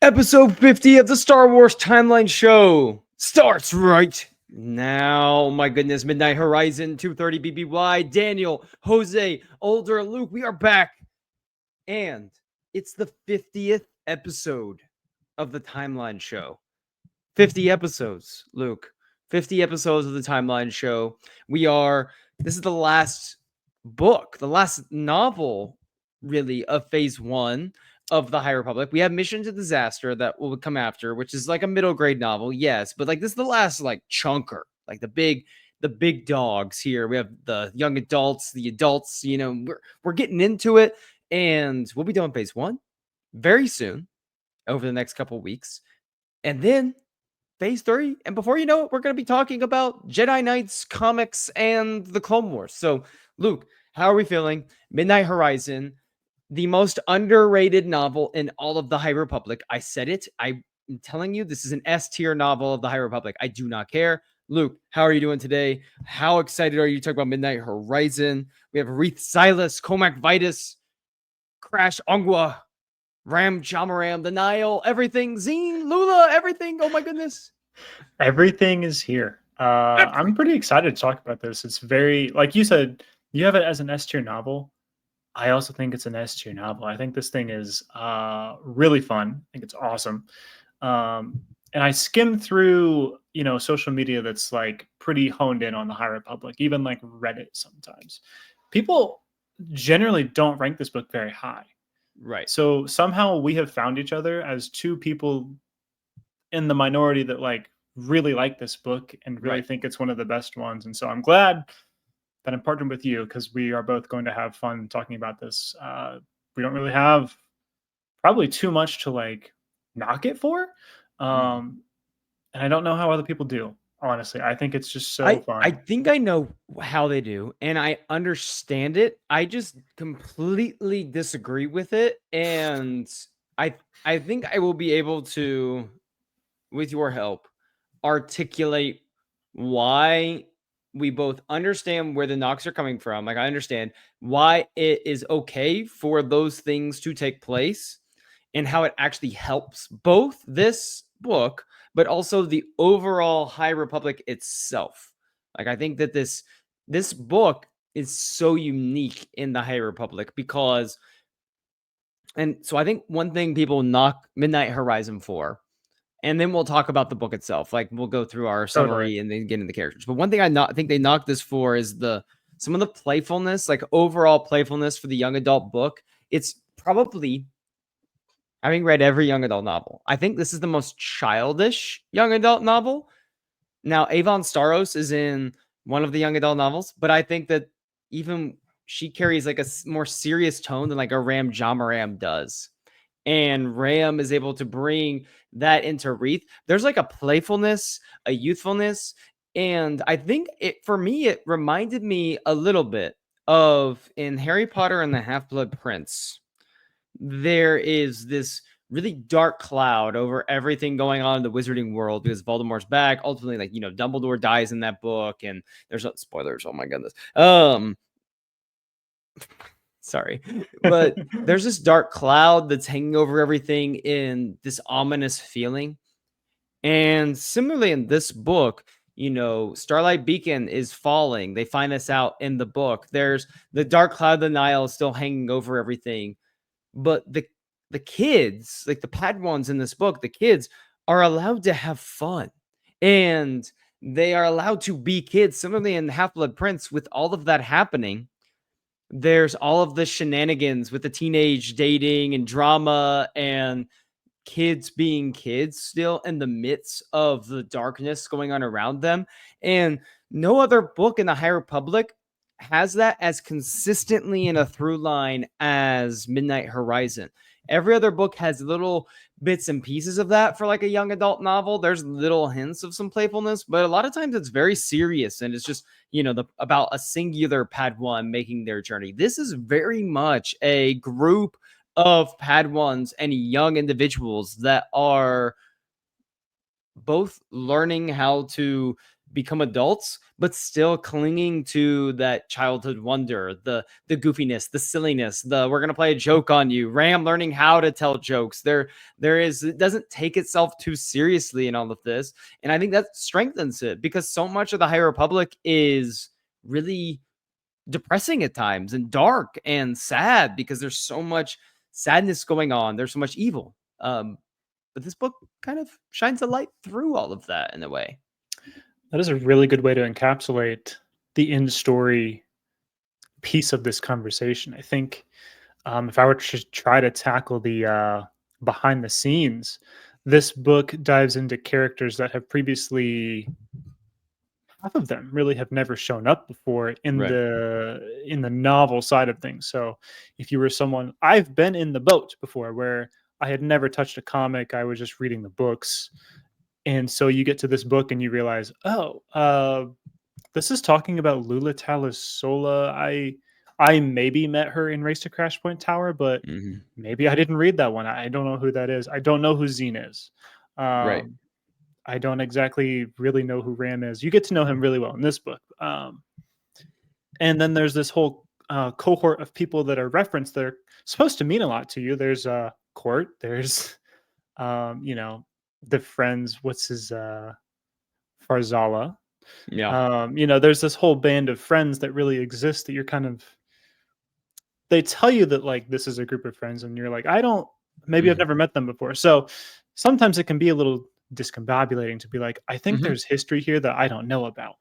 Episode 50 of the Star Wars Timeline Show starts right now. My goodness, Midnight Horizon 230 BBY, Daniel, Jose, Older, Luke, we are back. And it's the 50th episode of the Timeline Show. 50 episodes, Luke. 50 episodes of the Timeline Show. This is the last book, the last novel, really, of phase one of the High Republic. We have Mission to Disaster that will come after, which is like a middle grade novel, yes, but like this is the last like chunker, like the big dogs here. We have the young adults, the adults, we're getting into it, and we'll be doing phase one very soon over the next couple weeks. And then phase three. And before you know it, we're going to be talking about Jedi Knights comics and the Clone Wars. So, Luke, how are we feeling? Midnight Horizon, the most underrated novel in all of the High Republic. I said it. I'm telling you, this is an S tier novel of the High Republic. I do not care. Luke, how are you doing today? How excited are you to talk about Midnight Horizon? We have Reith Silas, Comac Vitus, Crash Ongwa, Ram Jamaram, the Nile, everything, Zine, Lula, everything. Oh my goodness. Everything is here. I'm pretty excited to talk about this. It's very, like you said, you have it as an S tier novel. I also think it's an S tier novel. I think this thing is really fun. I think it's awesome. And I skimmed through, social media that's like pretty honed in on the High Republic, even like Reddit sometimes. People generally don't rank this book very high. Right. So somehow we have found each other as two people in the minority that like really like this book and really think it's one of the best ones. And so I'm glad that I'm partnered with you because we are both going to have fun talking about this. We don't really have probably too much to like knock it for. And I don't know how other people do. Honestly, I think it's just so fun. I think I know how they do, and I understand it. I just completely disagree with it, and I think I will be able to, with your help, articulate why we both understand where the knocks are coming from. Like I understand why it is okay for those things to take place and how it actually helps both this book but also the overall High Republic itself. Like I think that this book is so unique in the High Republic because, and so I think one thing people knock Midnight Horizon for, and then we'll talk about the book itself. Like we'll go through our summary and then get into the characters. But one thing I think they knocked this for is some of the playfulness, like overall playfulness for the young adult book. It's probably, having read every young adult novel, I think this is the most childish young adult novel. Now, Avon Staros is in one of the young adult novels, but I think that even she carries like a more serious tone than like a Ram Jamaram does. And Ram is able to bring that into Reith. There's like a playfulness, a youthfulness, and I think for me it reminded me a little bit of in Harry Potter and the Half-Blood Prince. There is this really dark cloud over everything going on in the wizarding world because Voldemort's back. Ultimately, like, Dumbledore dies in that book, and there's spoilers. Oh my goodness. Sorry, but there's this dark cloud that's hanging over everything in this ominous feeling. And similarly in this book, Starlight Beacon is falling. They find this out in the book. There's the dark cloud of the Nile still hanging over everything. But the kids, like the Padawans in this book, the kids are allowed to have fun. And they are allowed to be kids. Similarly in Half-Blood Prince, with all of that happening, there's all of the shenanigans with the teenage dating and drama and kids being kids still in the midst of the darkness going on around them. And no other book in the High Republic has that as consistently in a through line as Midnight Horizon. Every other book has little bits and pieces of that for like a young adult novel. There's little hints of some playfulness, but a lot of times it's very serious and it's just, about a singular Padawan making their journey. This is very much a group of Padawans and young individuals that are both learning how to become adults, but still clinging to that childhood wonder, the goofiness, the silliness, the we're gonna play a joke on you. Ram learning how to tell jokes. There is it doesn't take itself too seriously in all of this, and I think that strengthens it because so much of the High Republic is really depressing at times and dark and sad because there's so much sadness going on. There's so much evil. But this book kind of shines a light through all of that in a way. That is a really good way to encapsulate the in story piece of this conversation. I think if I were to try to tackle the behind the scenes, this book dives into characters that have previously half of them really have never shown up before Right. in the novel side of things. So if you were someone, I've been in the boat before where I had never touched a comic, I was just reading the books. And so you get to this book and you realize, oh, this is talking about Lula Talisola. I maybe met her in Race to Crash Point Tower, but Mhm. maybe I didn't read that one. I don't know who that is. I don't know who Zine is. Right. Um, I don't exactly really know who Ram is. You get to know him really well in this book. And then there's this whole cohort of people that are referenced that are supposed to mean a lot to you. There's Court. There's, you know, the friends. What's his Farzala? Yeah. You know, there's this whole band of friends that really exist that you're kind of. They tell you that like this is a group of friends, and you're like, I don't. Maybe I've Mhm. never met them before. So sometimes it can be a little discombobulating to be like, I think Mhm. there's history here that I don't know about.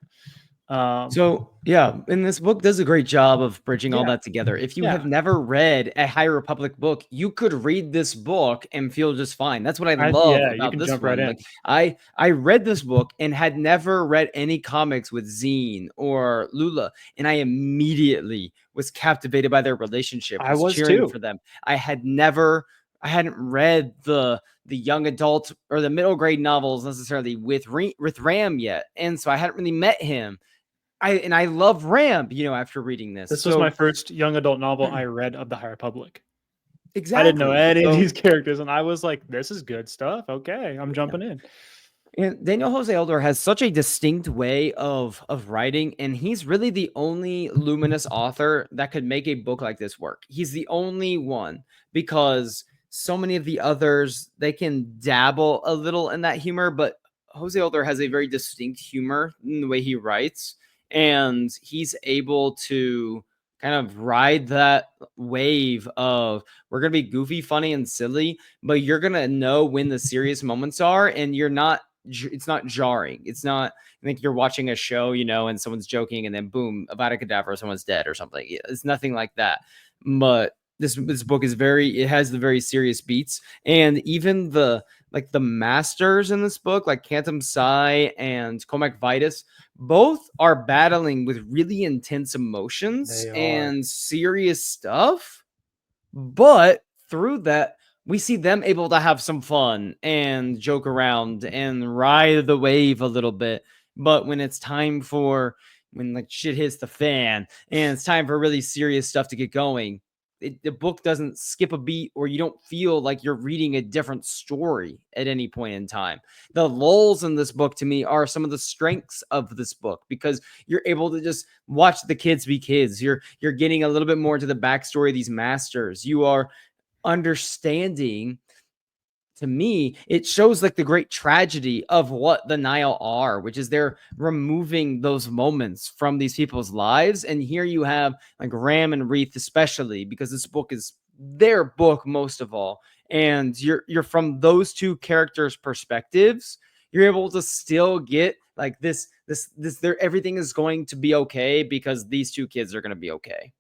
Um, So, yeah, and this book does a great job of bridging all yeah, that together. If you have yeah. never read a High Republic book, you could read this book and feel just fine. That's what I love Yeah, you about can this jump right one. Like in. I read this book and had never read any comics with Zine or Lula, and I immediately was captivated by their relationship, I was was cheering too. for them. I hadn't read the young adult or the middle grade novels necessarily with Ram yet, and so I hadn't really met him. I love Ram, after reading this. This was my So first young adult novel I read of the High Republic. I didn't know exactly. any of So these characters, and I was like, "This is good stuff. Okay, I'm yeah. jumping in." And Daniel Jose Elder has such a distinct way of writing, and he's really the only luminous author that could make a book like this work. He's the only one because so many of the others they can dabble a little in that humor, but Jose Elder has a very distinct humor in the way he writes, and he's able to kind of ride that wave of we're gonna be goofy, funny, and silly, but you're gonna know when the serious moments are, and it's not jarring. It's not like you're watching a show, and someone's joking, and then boom, Avada Kedavra, someone's dead or something. It's nothing like that. But this book is it has the very serious beats, and even the masters in this book, like Cantum Psi and Comac Vitus, both are battling with really intense emotions They are. and serious stuff. But through that, we see them able to have some fun and joke around and ride the wave a little bit. But when like shit hits the fan and it's time for really serious stuff to get going, the book doesn't skip a beat, or you don't feel like you're reading a different story at any point in time. The lulls in this book to me are some of the strengths of this book because you're able to just watch the kids be kids. You're getting a little bit more into the backstory of these masters. You are understanding. To me, it shows like the great tragedy of what the Nile are, which is they're removing those moments from these people's lives. And here you have like Ram and Reith, especially because this book is their book most of all. And you're from those two characters' perspectives, you're able to still get like this there everything is going to be okay because these two kids are going to be okay.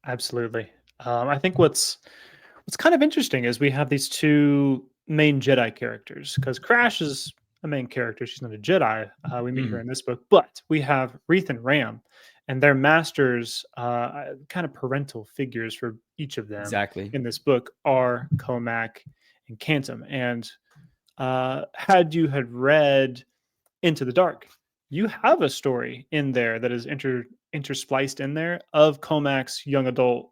Absolutely. I think what's kind of interesting is we have these two main Jedi characters because Crash is a main character. She's not a Jedi. We meet her Mhm. in this book, but we have Reeth and Ram, and their masters, kind of parental figures for each of them Exactly. in this book are Comac and Cantum. And had you had read Into the Dark, you have a story in there that is interspliced in there of Comac's young adult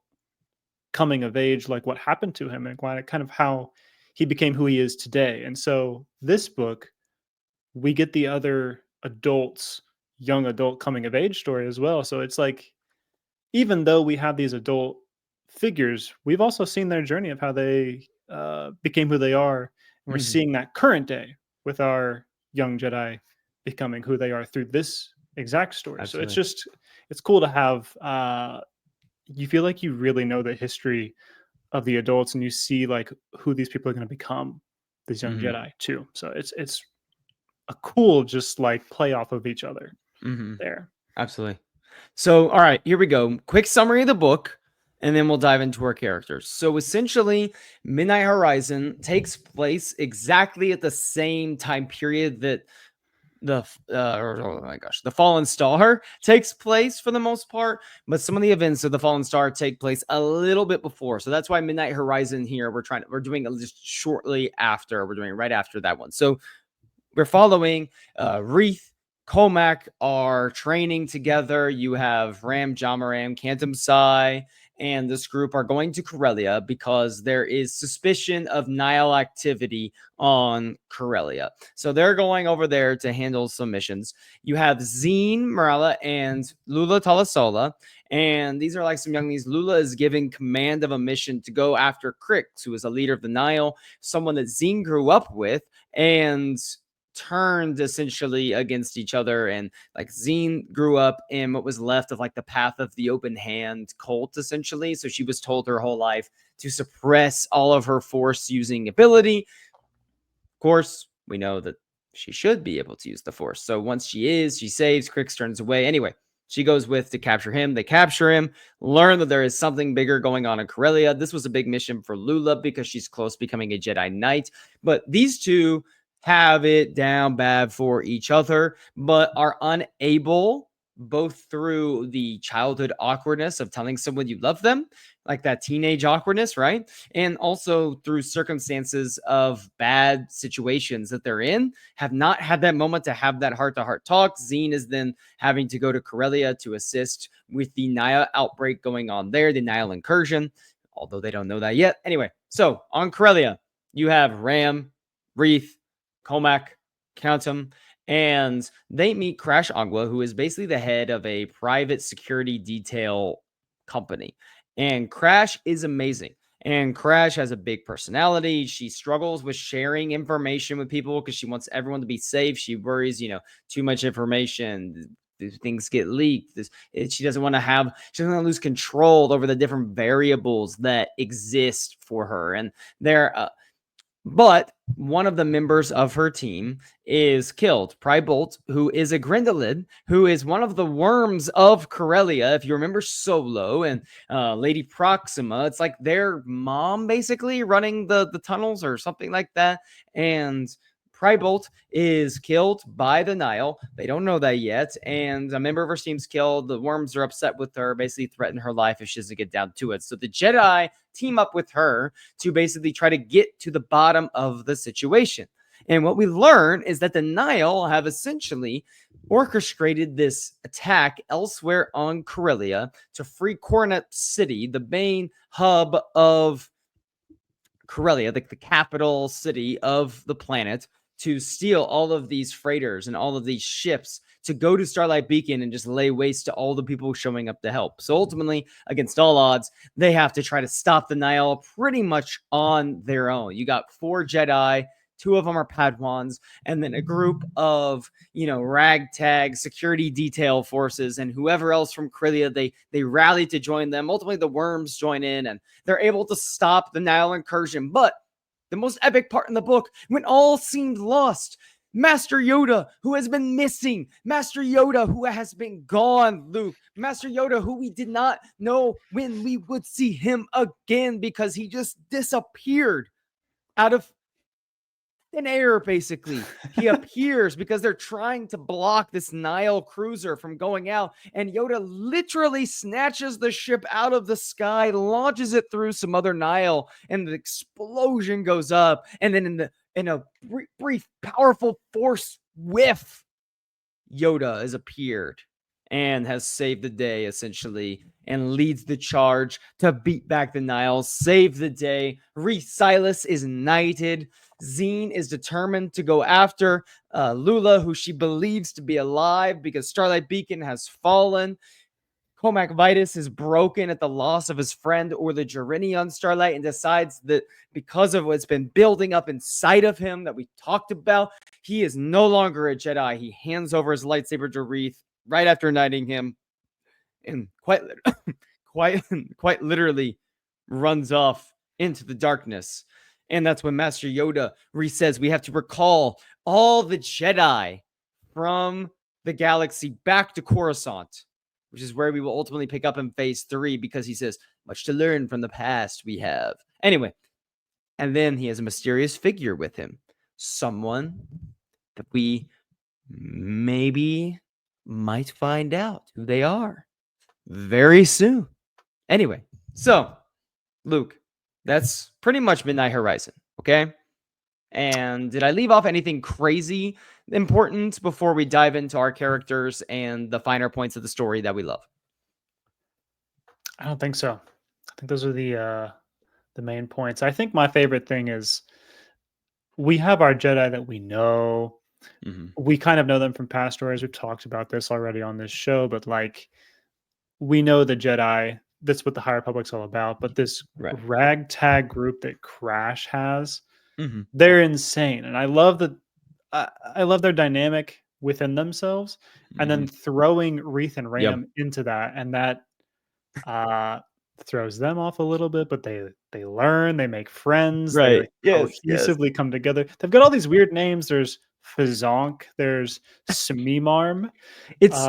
coming of age, like what happened to him and kind of how he became who he is today. And so this book, we get the other adults, young adult coming of age story as well. So it's like, even though we have these adult figures, we've also seen their journey of how they became who they are. And we're Mhm. seeing that current day with our young Jedi becoming who they are through this exact story. So Absolutely. it's cool to have, you feel like you really know the history of the adults and you see like who these people are going to become, these young Mhm. Jedi too. So it's a cool just like play off of each other Mhm. there. Absolutely. So, all right, here we go. Quick summary of the book, and then we'll dive into our characters. So, essentially, Midnight Horizon takes place exactly at the same time period that oh my gosh, the Fallen Star takes place for the most part, but some of the events of the Fallen Star take place a little bit before. So that's why Midnight Horizon here we're doing it just shortly after. We're doing it right after that one. So we're following Reeth, Comac are training together. You have Ram Jamaram, Cantum Sai, and this group are going to Corellia because there is suspicion of Nile activity on Corellia. So they're going over there to handle some missions. You have Zine Morala and Lula Talasola, and these are like some younglings. Lula is giving command of a mission to go after Crix, who is a leader of the Nile, someone that Zine grew up with, and turned essentially against each other. And like Zine grew up in what was left of like the path of the open hand cult, essentially. So she was told her whole life to suppress all of her force using ability. Of course, we know that she should be able to use the force. So once she saves, Crix turns away. Anyway, she goes with to capture him. They capture him, learn that there is something bigger going on in Corellia. This was a big mission for Lula because she's close to becoming a Jedi Knight. But these two have it down bad for each other, but are unable, both through the childhood awkwardness of telling someone you love them, like that teenage awkwardness, right? And also through circumstances of bad situations that they're in, have not had that moment to have that heart to heart talk. Zine is then having to go to Corellia to assist with the Nile outbreak going on there, the Nile incursion, although they don't know that yet. Anyway, so on Corellia, you have Ram, Reeth, Comac, Countum, and they meet Crash Agua, who is basically the head of a private security detail company. And Crash is amazing. And Crash has a big personality. She struggles with sharing information with people because she wants everyone to be safe. She worries, too much information. Things get leaked. She doesn't want to lose control over the different variables that exist for her. And they're but one of the members of her team is killed. Prybolt, who is a Grindelid, who is one of the worms of Corellia. If you remember Solo and Lady Proxima, it's like their mom basically running the tunnels or something like that. And Prybolt is killed by the Nile. They don't know that yet. And a member of her team's killed. The worms are upset with her, basically threaten her life if she doesn't get down to it. So the Jedi team up with her to basically try to get to the bottom of the situation. And what we learn is that the Nile have essentially orchestrated this attack elsewhere on Corellia to free Coronet City, the main hub of Corellia, the capital city of the planet, to steal all of these freighters and all of these ships to go to Starlight Beacon and just lay waste to all the people showing up to help. So ultimately, against all odds, they have to try to stop the Nile pretty much on their own. You got 4 Jedi, 2 of them are Padwans, and then a group of, ragtag security detail forces and whoever else from Corellia, they rally to join them. Ultimately, the worms join in and they're able to stop the Nile incursion. But the most epic part in the book, when all seemed lost, Master Yoda, who has been missing, Master Yoda, who has been gone, Luke, Master Yoda, who we did not know when we would see him again because he just disappeared out of thin air, basically. He appears because they're trying to block this Nile cruiser from going out, and Yoda literally snatches the ship out of the sky, launches it through some other Nile, and the explosion goes up. And then in a brief, powerful force whiff, Yoda has appeared and has saved the day, essentially, and leads the charge to beat back the Nile, save the day. Reese Silas is knighted. Zine is determined to go after Lula, who she believes to be alive because Starlight Beacon has fallen. Comac Vitus is broken at the loss of his friend Orla Jarini on Starlight and decides that because of what's been building up inside of him that we talked about, he is no longer a Jedi. He hands over his lightsaber to Reath right after knighting him and quite literally runs off into the darkness. And that's when Master Yoda says we have to recall all the Jedi from the galaxy back to Coruscant, which is where we will ultimately pick up in phase 3 because he says, much to learn from the past we have. Anyway, and then he has a mysterious figure with him. Someone that we maybe might find out who they are very soon. Anyway, so Luke, that's pretty much Midnight Horizon, okay? And did I leave off anything crazy important before we dive into our characters and the finer points of the story that we love? I don't think so. I think those are the main points. I think my favorite thing is we have our Jedi that we know. Mm-hmm. We kind of know them from past stories. We've talked about this already on this show, but like we know the Jedi. That's what the High Republic's all about. But this Right. ragtag group that Crash has, Mm-hmm. they're insane, and I love that. I love their dynamic within themselves, and then throwing Reath and Yep. Ram into that, and that throws them off a little bit. But they learn, they make friends, they Right. like Yes. cohesively come together. They've got all these weird names. There's Fazonk, there's Smimarm. It's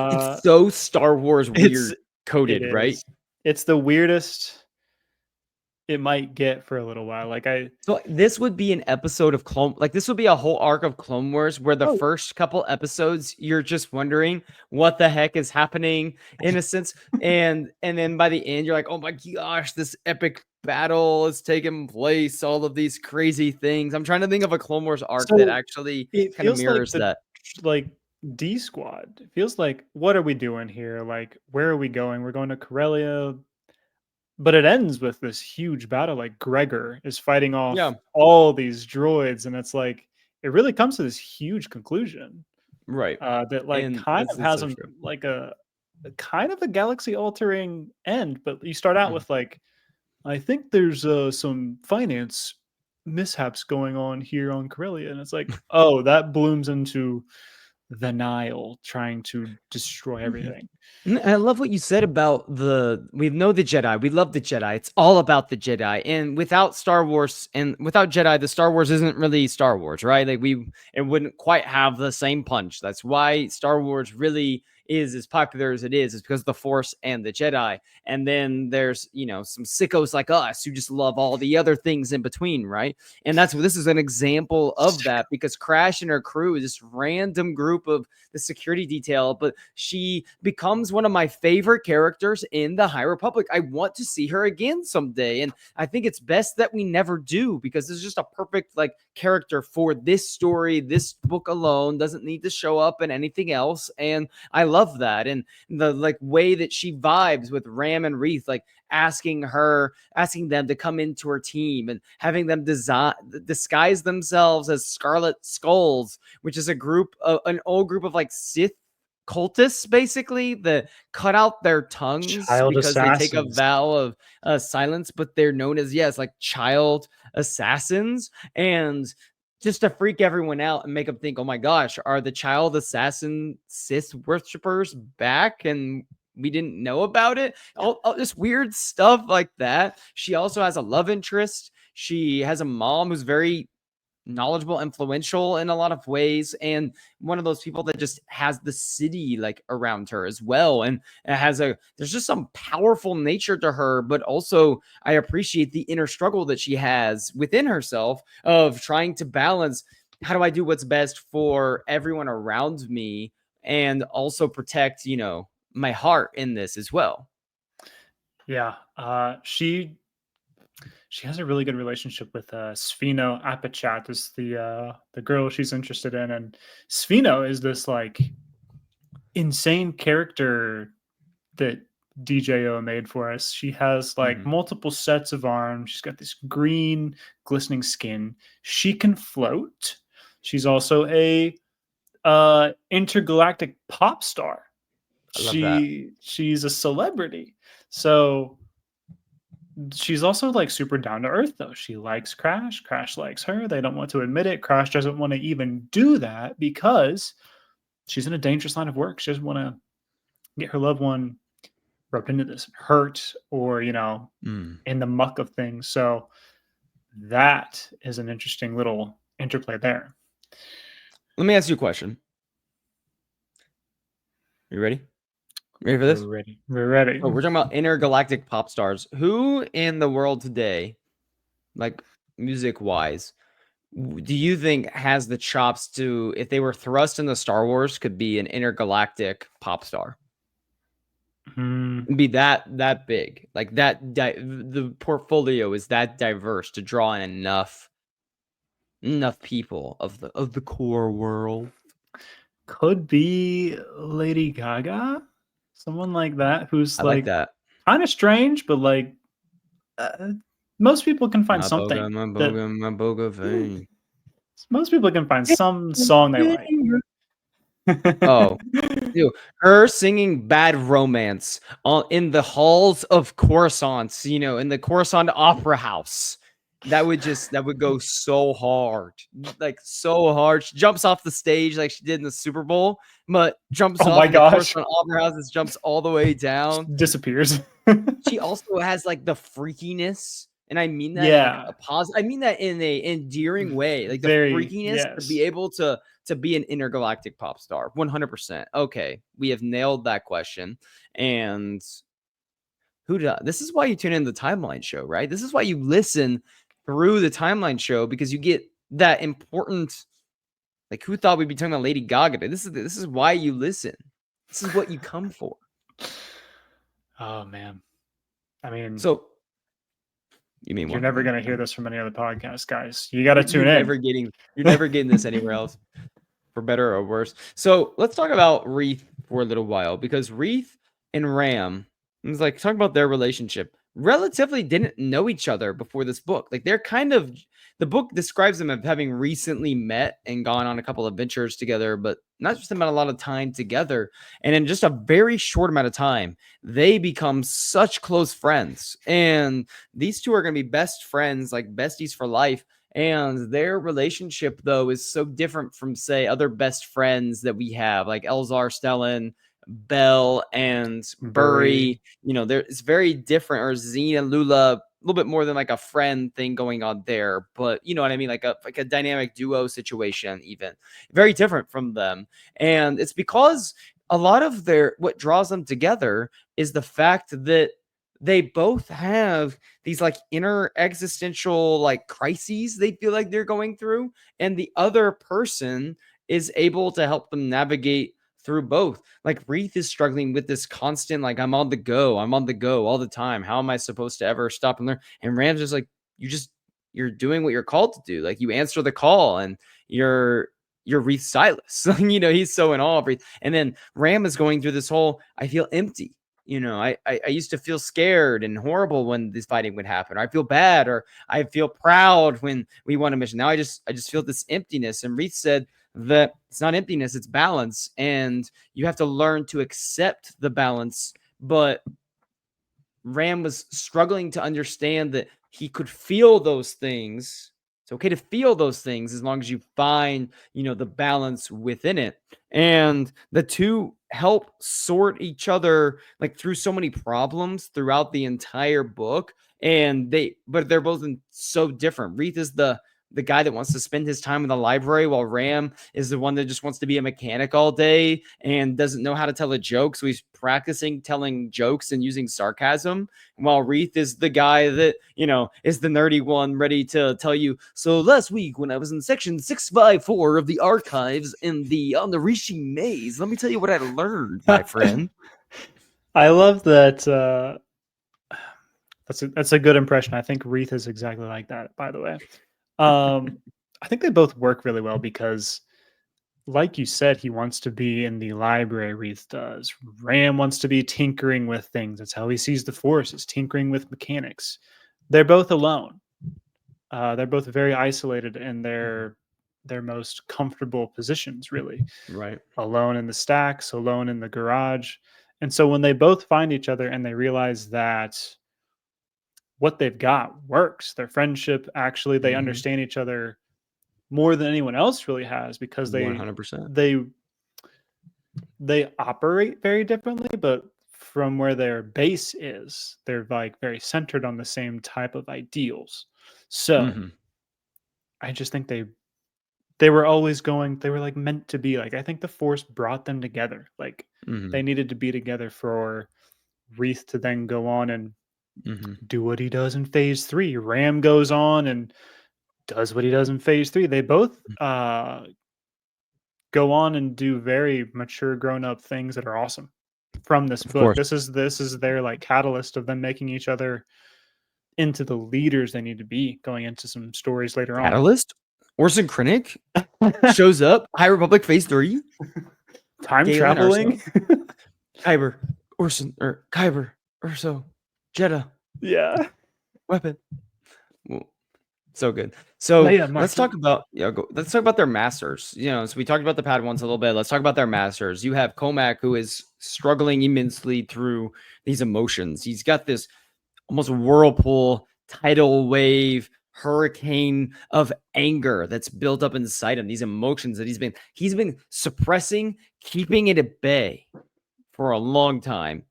so Star Wars It's weird coded, it right? is. It's the weirdest it might get for a little while. Like So this would be an episode of this would be a whole arc of Clone Wars where the Oh. first couple episodes you're just wondering what the heck is happening in a sense, and then by the end you're like, oh my gosh, this epic battle is taking place, all of these crazy things. I'm trying to think of a Clone Wars arc that So, actually it kind of feels like mirrors the that. like D Squad. It feels like what are we doing here? Like where are we going? We're going to Corellia, but it ends with this huge battle. Like Gregor is fighting off Yeah, all these droids, and it's like it really comes to this huge conclusion right. that like And kind of that's has so them true. like a kind of a galaxy altering end. But you start out Mhm. with like I think there's some finance mishaps going on here on Corellia, and it's like, oh, that blooms into the Nile trying to destroy everything. And I love what you said about we know the Jedi. We love the Jedi. It's all about the Jedi. And without Star Wars and without Jedi, the Star Wars isn't really Star Wars, right? Like it wouldn't quite have the same punch. That's why Star Wars really is as popular as it is because of the Force and the Jedi. And then there's, some sickos like us who just love all the other things in between, right? And this is an example of that because Crash and her crew is this random group of the security detail, but she becomes one of my favorite characters in the High Republic. I want to see her again someday, and I think it's best that we never do because it's just a perfect character for this story. This book alone doesn't need to show up in anything else, and I love that. And the way that she vibes with Ram and Reath, asking them to come into her team and having them disguise themselves as Scarlet Skulls, which is an old group of Sith cultists basically that cut out their tongues Child because they take a assassins. vow of silence, but they're known as child assassins. And just to freak everyone out and make them think, oh my gosh, are the child assassin Sith worshippers back and we didn't know about it? All this weird stuff like that. She also has a love interest. She has a mom who's very knowledgeable, influential in a lot of ways, and one of those people that just has the city around her as well. And there's just some powerful nature to her, but also I appreciate the inner struggle that she has within herself of trying to balance, how do I do what's best for everyone around me and also protect, my heart in this as well. Yeah, she has a really good relationship with Sphino Apichat is the girl she's interested in, and Sphino is this insane character that DJO made for us. She has multiple sets of arms. She's got this green glistening skin. She can float. She's also a intergalactic pop star. I love that. She's a celebrity. So she's also like super down to earth though. She likes Crash. Crash likes her. They don't want to admit it. Crash doesn't want to even do that because she's in a dangerous line of work. She doesn't want to get her loved one roped into this hurt or, Mm. in the muck of things. So that is an interesting little interplay there. Let me ask you a question. You ready? Ready for this? We're ready. We're ready. Oh, we're talking about intergalactic pop stars. Who in the world today, like music wise, do you think has the chops to, if they were thrust into Star Wars, could be an intergalactic pop star? Hmm. And be that big, like the portfolio is that diverse to draw in enough people of the core world. Could be Lady Gaga, someone like that, who's I like like that. kind of strange, but like most people can find My something that boga vein. most people can find some song they like. Oh, dude, her singing Bad Romance in the halls of Coruscant, in the Coruscant Opera House. That would go so hard. Like so hard. She jumps off the stage like she did in the Super Bowl, but jumps Oh off my in the gosh. Coruscant Opera House and jumps all the way down. Disappears. She also has like the freakiness, and I mean that in like Yeah. a positive. I mean that in a endearing way, like the Very, freakiness to be yes. able to be an intergalactic pop star. 100%. Okay, we have nailed that question. And this is why you tune in the Timeline Show, right? This is why you listen through the Timeline Show, because you get that important. Like, who thought we'd be talking about Lady Gaga? This is why you listen. This is what you come for. Oh man. I mean, So you mean you're what? never gonna hear this from any other podcast, guys. You gotta tune You're in. never getting this anywhere else, for better or worse. So let's talk about Reath for a little while, because Reath and Ram, it's like, talk about their relationship, relatively didn't know each other before this book. Like, they're kind of, the book describes them as having recently met and gone on a couple of adventures together, but not just spent a lot of time together. And in just a very short amount of time, they become such close friends. And these two are going to be best friends, like besties for life. And their relationship, though, is so different from, say, other best friends that we have, like Elzar Stellan, Bell, and Burry. It's very different. Or Xena, Lula, a little bit more than like a friend thing going on there. But you know what I mean? Like a dynamic duo situation, even. Very different from them. And it's because a lot of what draws them together is the fact that they both have these like inner existential like crises they feel like they're going through, and the other person is able to help them navigate through both. Like, Reath is struggling with this constant, like, I'm on the go all the time. How am I supposed to ever stop and learn? And Ram's just like, you're doing what you're called to do. Like, you answer the call, and you're Reath Silas. He's so in awe of Reath. And then Ram is going through this whole, I feel empty. I used to feel scared and horrible when this fighting would happen. Or I feel bad, or I feel proud when we won a mission. Now I just feel this emptiness. And Reath said that it's not emptiness, it's balance. And you have to learn to accept the balance. But Ram was struggling to understand that he could feel those things. It's okay to feel those things as long as you find, the balance within it. And the two help sort each other like through so many problems throughout the entire book. But they're both so different. Reath is the guy that wants to spend his time in the library, while Ram is the one that just wants to be a mechanic all day and doesn't know how to tell a joke. So he's practicing telling jokes and using sarcasm, while Reath is the guy that, is the nerdy one ready to tell you, so last week when I was in section 654 of the archives on the Rishi maze, let me tell you what I learned, my friend. I love that. That's a good impression. I think Reath is exactly like that, by the way. I think they both work really well because, like you said, he wants to be in the library. Reath does. Ram wants to be tinkering with things. That's how he sees the Force, is tinkering with mechanics. They're both alone. They're both very isolated in their their most comfortable positions, really. Right. Alone in the stacks, alone in the garage. And so when they both find each other and they realize that what they've got works, their friendship actually, they Hmm. understand each other more than anyone else really has, because 100%. they they operate very differently, but from where their base is, they're like very centered on the same type of ideals. So Hmm. I just think they were always going, they were like meant to be. Like I think the Force brought them together. Like Hmm. they needed to be together for Wreath to then go on and Hmm. do what he does in phase 3. Ram goes on and does what he does in phase 3. They both go on and do very mature grown up things that are awesome from this Of book. course. This is their like catalyst of them making each other into the leaders they need to be going into some stories later on. Catalyst? Orson Krennic shows up. High Republic Phase 3. Time Galen Urso. traveling. Kyber. Orson. Or Kyber. Urso. Jeddah. Yeah. Weapon. Well, so good. So Leia let's talk Marquis. about let's talk about their masters. So we talked about the Padawans a little bit. Let's talk about their masters. You have Comac, who is struggling immensely through these emotions. He's got this almost whirlpool, tidal wave, hurricane of anger that's built up inside him. These emotions that he's been suppressing, keeping it at bay for a long time,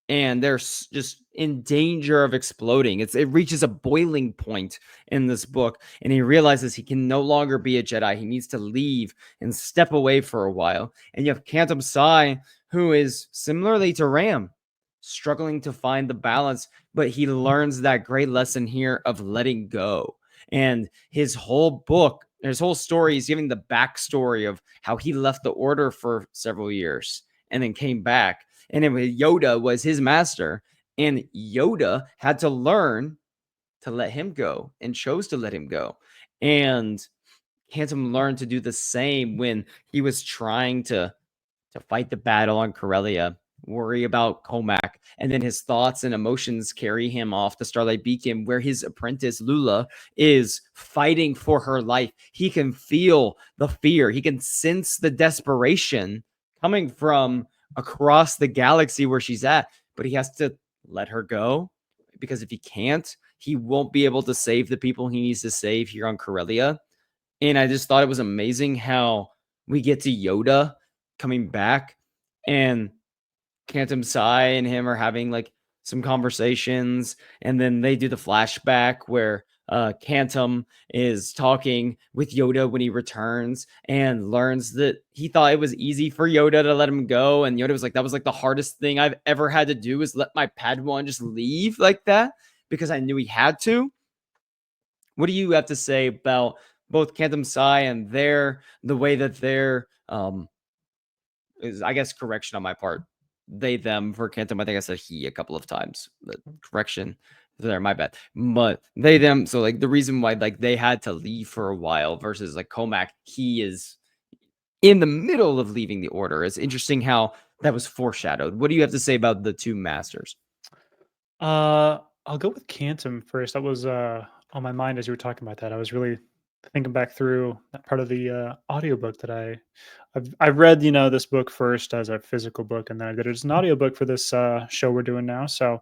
and they're just in danger of exploding. It reaches a boiling point in this book, and he realizes he can no longer be a Jedi. He needs to leave and step away for a while. And you have Cantum Psi, who is similarly to Ram, struggling to find the balance, but he learns that great lesson here of letting go. And his whole book, his whole story is giving the backstory of how he left the Order for several years and then came back. And then Yoda was his master, and Yoda had to learn to let him go and chose to let him go. And Cantum learned to do the same when he was trying to fight the battle on Corellia, worry about Comac, and then his thoughts and emotions carry him off the Starlight Beacon, where his apprentice Lula is fighting for her life. He can feel the fear, he can sense the desperation coming from across the galaxy where she's at, but he has to let her go, because if he can't, he won't be able to save the people he needs to save here on Corellia. And I just thought it was amazing how we get to Yoda coming back, and Cantum Psi and him are having like some conversations, and then they do the flashback where Cantum is talking with Yoda when he returns and learns that he thought it was easy for Yoda to let him go, and Yoda was like, that was like the hardest thing I've ever had to do, is let my Padawan just leave like that, because I knew he had to. What do you have to say about both Cantum Psi and the way that they're is, I guess, correction on my part. They, them for Cantum. I think I said he a couple of times. The correction there, my bad. But they, them. So like the reason why like they had to leave for a while versus like Comac, he is in the middle of leaving the Order. It's interesting how that was foreshadowed. What do you have to say about the two masters? I'll go with Cantum first. That was on my mind as you were talking about that. I was really thinking back through that part of the audiobook that I've read, this book first as a physical book, and then I did it as an audiobook for this show we're doing now. So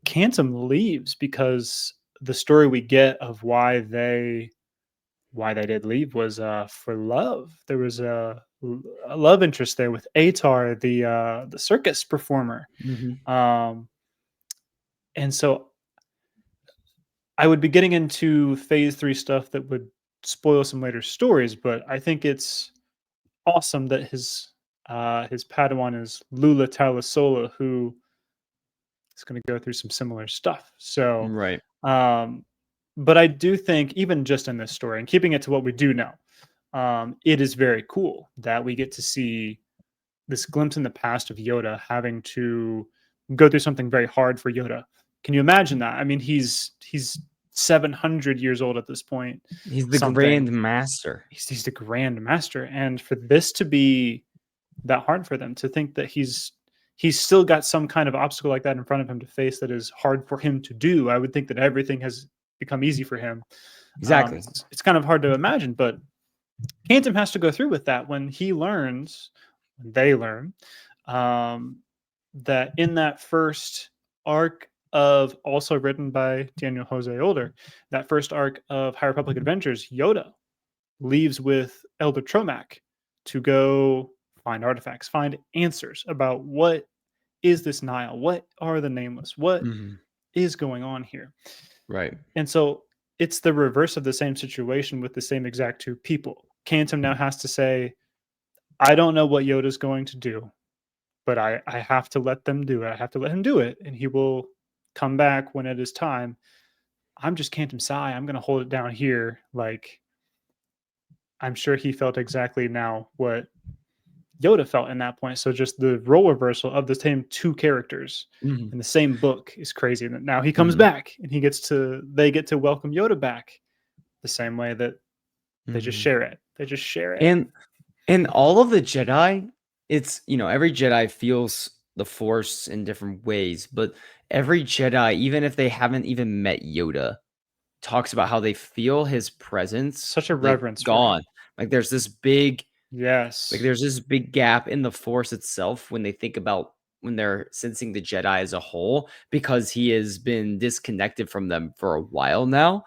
Cantum leaves because the story we get of why they did leave was for love. There was a love interest there with Atar, the circus performer. Mm-hmm. Um, and so I would be getting into phase 3 stuff that would spoil some later stories, but I think it's awesome that his Padawan is Lula Talasola, who is going to go through some similar stuff. So, Right. um, but I do think even just in this story and keeping it to what we do know, it is very cool that we get to see this glimpse in the past of Yoda having to go through something very hard for Yoda. Can you imagine that? I mean, he's 700 years old at this point. He's the Something. Grand Master. He's the Grand Master, and for this to be that hard for them, to think that he's still got some kind of obstacle like that in front of him to face that is hard for him to do. I would think that everything has become easy for him. Exactly. It's kind of hard to imagine, but Cantum has to go through with that when they learn, um, that in that first arc of, also written by Daniel Jose Older, that first arc of High Republic Adventures, Yoda leaves with Elder Tromac to go find artifacts, find answers about what is this Nile? What are the Nameless? What Mhm. is going on here? Right. And so it's the reverse of the same situation with the same exact two people. Cantum now has to say, I don't know what Yoda's going to do, but I have to let them do it. I have to let him do it, and he will come back when it is time. I'm just Cantum Sai. I'm going to hold it down here. Like, I'm sure he felt exactly now what Yoda felt in that point. So just the role reversal of the same two characters Mhm. in the same book is crazy. And now he comes Mhm. back and they get to welcome Yoda back the same way that they just Mhm. share it. They just share it. And all of the Jedi, it's, every Jedi feels the Force in different ways, but every Jedi, even if they haven't even met Yoda, talks about how they feel his presence, Such a like, reverence for gone. him. Like, Yes. there's this big gap in the Force itself when they think about when they're sensing the Jedi as a whole, because he has been disconnected from them for a while now.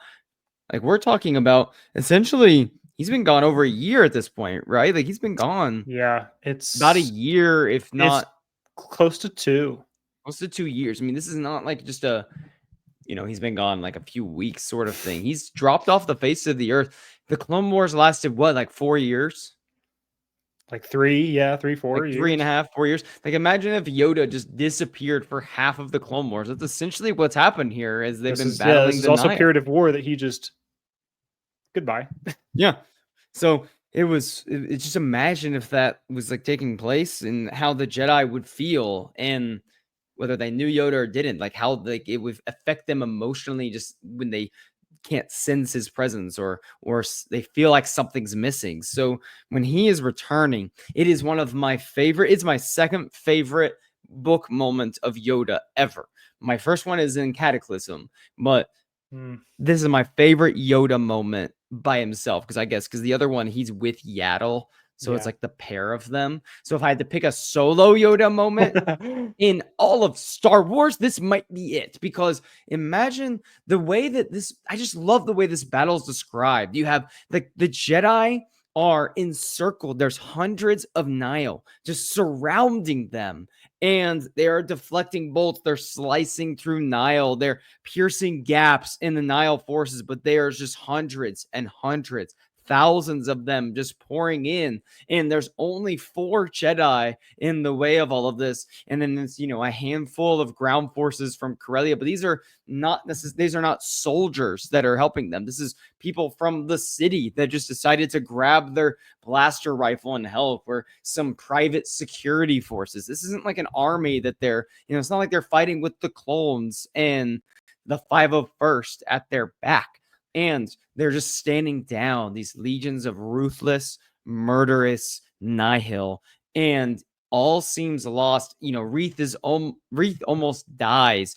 Like, we're talking about essentially he's been gone over a year at this point, right? Like, he's been gone Yeah. about a year, if It's not close to two. close to 2 years. I mean, this is not like just a, he's been gone like a few weeks sort of thing. He's dropped off the face of the earth. The Clone Wars lasted what, like 4 years? Like three, yeah, three, Like four three and a years. half, 4 years. Like, imagine if Yoda just disappeared for half of the Clone Wars. That's essentially what's happened here as they've been This battling is the also a Nile. period of war that he just goodbye. Yeah. So it's just, imagine if that was like taking place and how the Jedi would feel, and whether they knew Yoda or didn't, like how like it would affect them emotionally just when they can't sense his presence, or they feel like something's missing. So when he is returning, it is one of my favorite. It's my second favorite book moment of Yoda ever. My first one is in Cataclysm, but Mm, this is my favorite Yoda moment by himself, because the other one he's with Yaddle, so it's yeah. like the pair of them. So if I had to pick a solo Yoda moment in all of Star Wars, this might be it, because imagine the way that this, I just love the way this battle is described. You have the Jedi are encircled. There's hundreds of Nile just surrounding them, and they are deflecting bolts. They're slicing through Nile. They're piercing gaps in the Nile forces, but there's just hundreds and hundreds, thousands of them just pouring in. And there's only 4 Jedi in the way of all of this. And then it's, a handful of ground forces from Corellia, but these are not soldiers that are helping them. This is people from the city that just decided to grab their blaster rifle and help, or some private security forces. This isn't like an army that they're, it's not like they're fighting with the clones and the 501st at their back. And they're just standing down these legions of ruthless, murderous nihil. And all seems lost. Reith almost dies.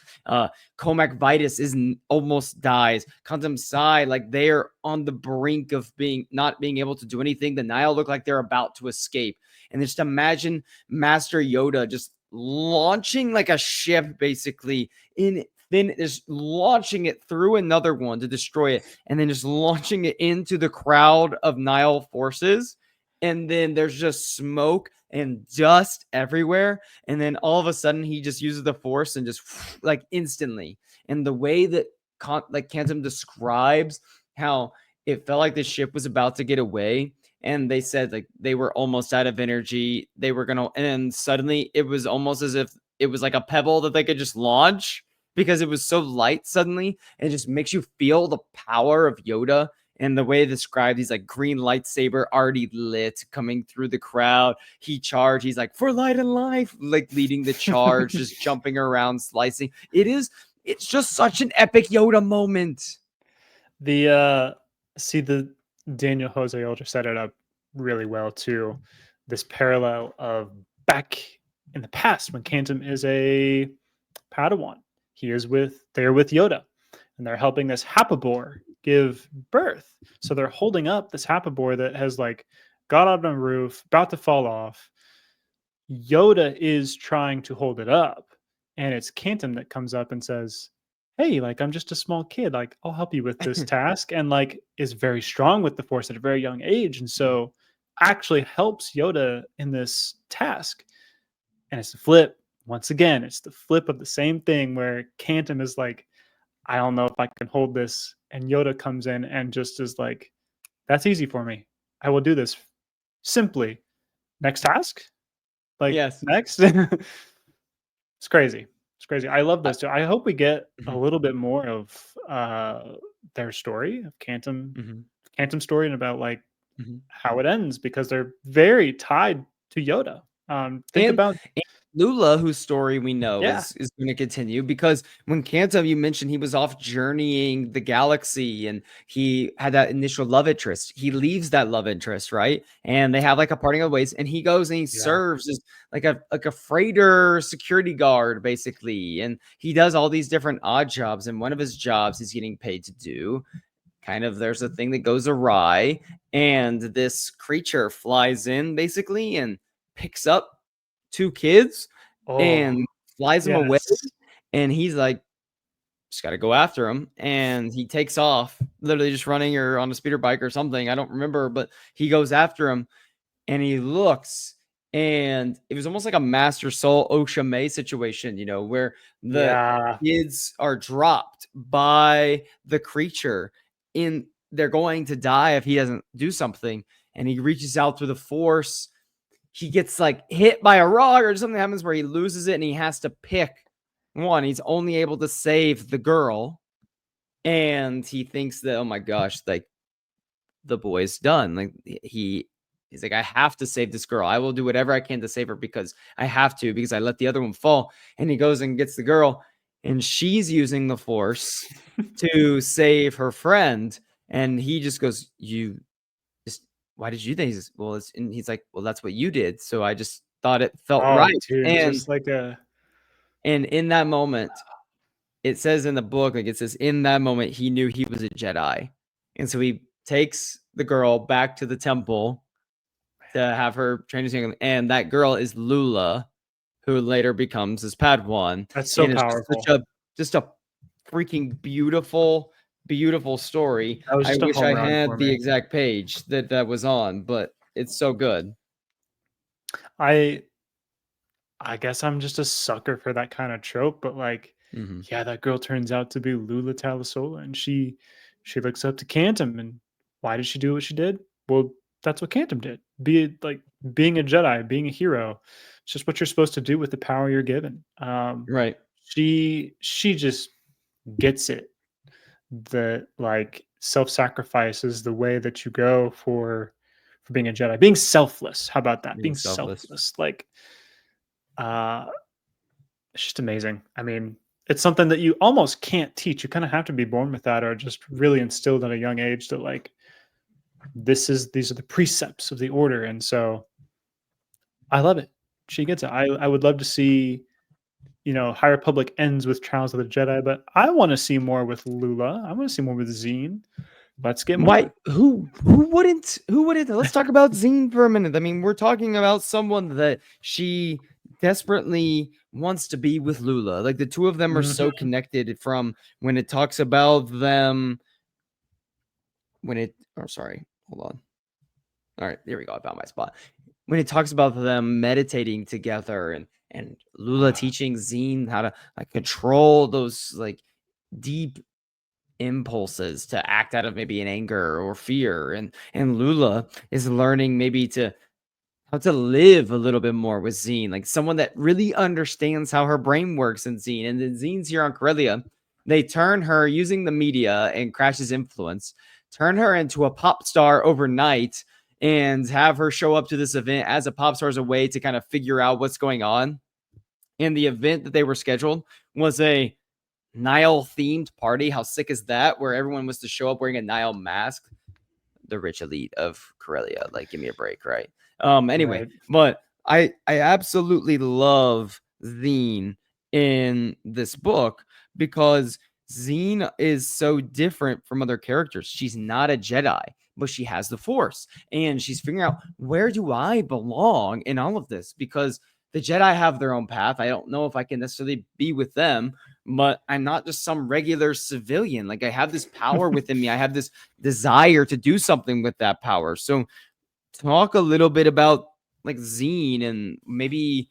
Comac Vitus almost dies. Kantam Sai, like they're on the brink of not being able to do anything. The Nile look like they're about to escape. And just imagine Master Yoda just launching like a ship, basically, in then just launching it through another one to destroy it, and then just launching it into the crowd of Nile forces. And then there's just smoke and dust everywhere. And then all of a sudden, he just uses the force and just like instantly. And the way that Cantum describes how it felt like the ship was about to get away, and they said like they were almost out of energy. They were gonna, and suddenly it was almost as if it was like a pebble that they could just launch, because it was so light suddenly. And it just makes you feel the power of Yoda. And the way they described, he's like green lightsaber already lit coming through the crowd. He charged, he's like, for light and life, like leading the charge, just jumping around, slicing. It's just such an epic Yoda moment. The see the Daniel Jose Older set it up really well too. This parallel of back in the past when Cantum is a Padawan. They're with Yoda, and they're helping this Hapabor give birth. So they're holding up this Happabore that has like got up on a roof, about to fall off. Yoda is trying to hold it up, and it's Canton that comes up and says, "Hey, like I'm just a small kid. Like I'll help you with this task," and like is very strong with the Force at a very young age, and so actually helps Yoda in this task. And it's the flip once again. It's the flip of the same thing where Canton is like, "I don't know if I can hold this," and Yoda comes in and just is like, "That's easy for me. I will do this simply. Next task." Like, Yes. next? It's crazy. It's crazy. I love those 2. I hope we get a Mhm, little bit more of, their story of mhm, Cantum's story and about, like, mhm. how it ends because they're very tied to Yoda. Think And about Lula, whose story we know yeah. is going to continue because when Kanto, you mentioned he was off journeying the galaxy and he had that initial love interest. He leaves that love interest, right? And they have like a parting of ways, and he goes and he Yeah. serves as like a freighter security guard, basically. And he does all these different odd jobs, and one of his jobs he's getting paid to do. Kind of, there's a thing that goes awry, and this creature flies in basically and picks up 2 kids Oh, and flies them away, yes. and he's like, "Just gotta go after him," and he takes off, literally just running or on a speeder bike or something, I don't remember, but he goes after him, and he looks, and it was almost like a Master Soul Osha May situation, where the Yeah. kids are dropped by the creature, in they're going to die if he doesn't do something, and he reaches out through the Force. He gets like hit by a rock or something happens where he loses it and he has to pick one. He's only able to save the girl. And he thinks that, oh my gosh, like the boy's done. Like he's like, I have to save this girl. I will do whatever I can to save her because I have to, because I let the other one fall. And he goes and gets the girl, and she's using the Force to save her friend. And he just goes, "You just, why did you think?" Well, and he's like, "Well, that's what you did. So I just thought it felt Oh, right." dude, And just like a in that moment, it says in the book, like it says, in that moment, he knew he was a Jedi. And so he takes the girl back to the temple to have her trained as young. And that girl is Lula, who later becomes his Padawan. that's so And it's just powerful. just a freaking beautiful, beautiful story. That was I just a wish home I run for had the me. exact page that was on, but it's so good. I I guess I'm just a sucker for that kind of trope, but like, Mhm. yeah, that girl turns out to be Lula Talasola, and she looks up to Cantum, and why did she do what she did? Well, that's what Cantum did. Like being a Jedi, being a hero. It's just what you're supposed to do with the power you're given. Right. She just gets it. That like self-sacrifice is the way that you go for being a Jedi. Being selfless. How about that? Being Being selfless. selfless. Like uh it's just amazing. I mean, it's something that you almost can't teach. You kind of have to be born with that or just really instilled at a young age that like these are the precepts of the order. And so I love it. She gets it. I would love to see, High Republic ends with Trials of the Jedi, but I want to see more with Lula. I want to see more with Zine. Let's get Why? more. Who wouldn't? Who wouldn't? Let's talk about Zine for a minute. I mean, we're talking about someone that she desperately wants to be with Lula. Like the two of them are so Mhm. connected from when it talks about them. When it, oh, sorry, hold on. All right, there we go. I found my spot. When it talks about them meditating together and Lula Ah, teaching Zine how to like control those like deep impulses to act out of maybe an anger or fear, and Lula is learning maybe to how to live a little bit more with Zine, like someone that really understands how her brain works in Zine. And then Zine's here on Corellia. They turn her using the media and Crash's influence, turn her into a pop star overnight and have her show up to this event as a pop star as a way to kind of figure out what's going on. And the event that they were scheduled was a Nile themed party. How sick is that? Where everyone was to show up wearing a Nile mask. The rich elite of Corellia. Like, give me a break, right? Anyway, right. but I absolutely love Zine in this book because Zine is so different from other characters. She's not a Jedi, but she has the Force, and she's figuring out, where do I belong in all of this? Because the Jedi have their own path. I don't know if I can necessarily be with them, but I'm not just some regular civilian. Like, I have this power within me. I have this desire to do something with that power. So talk a little bit about like Zine, and maybe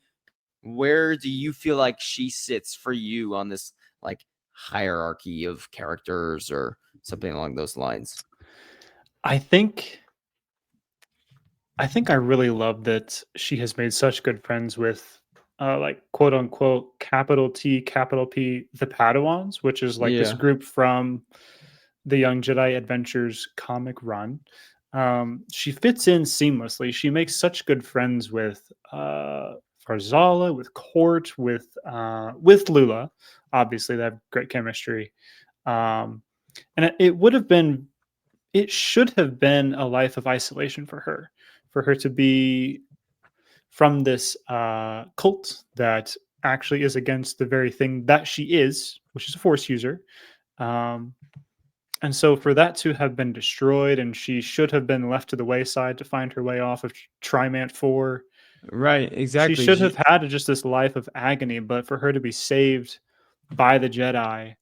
where do you feel like she sits for you on this like hierarchy of characters or something along those lines? I think I really love that she has made such good friends with, like, quote unquote capital T capital P the Padawans, which is like this Yeah. group from the Young Jedi Adventures comic run. She fits in seamlessly. She makes such good friends with Farzala, with Court, with Lula. Obviously, they have great chemistry. Um, and it should have been a life of isolation for her to be from this cult that actually is against the very thing that she is, which is a Force user. Um, and so for that to have been destroyed, and she should have been left to the wayside to find her way off of Trimant 4, Right, she exactly. should have had just this life of agony, but for her to be saved by the Jedi,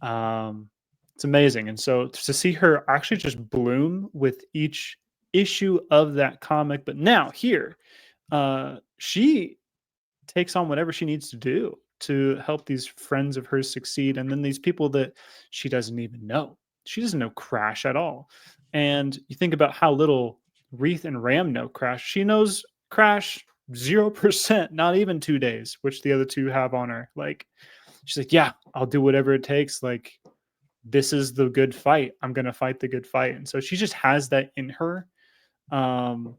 um, it's amazing. And so to see her actually just bloom with each issue of that comic, but now here, she takes on whatever she needs to do to help these friends of hers succeed, and then these people that she doesn't even know. She doesn't know Crash at all. And you think about how little Wreath and Ram know Crash. She knows Crash 0%, not even 2 days, which the other two have on her. Like, she's like, yeah, I'll do whatever it takes. Like, this is the good fight. I'm gonna fight the good fight. And so she just has that in her. Um,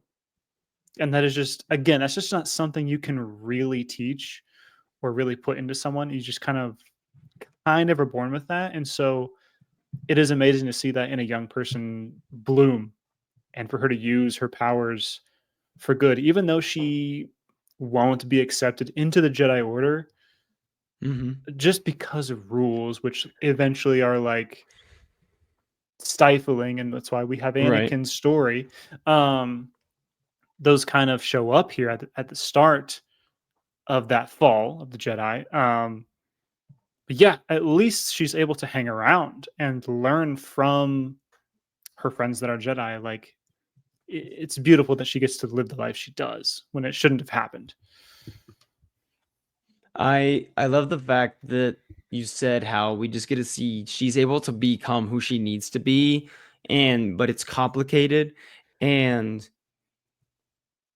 and that is just, again, that's just not something you can really teach or really put into someone. You just kind of are born with that. And so it is amazing to see that in a young person bloom, and for her to use her powers for good, even though she won't be accepted into the Jedi Order Hmm. just because of rules, which eventually are like stifling. And that's why we have Right. Anakin's story. Um, those kind of show up here at the start of that fall of the Jedi. But yeah, at least she's able to hang around and learn from her friends that are Jedi. Like, it's beautiful that she gets to live the life she does when it shouldn't have happened. I love the fact that you said how we just get to see she's able to become who she needs to be, and but it's complicated, and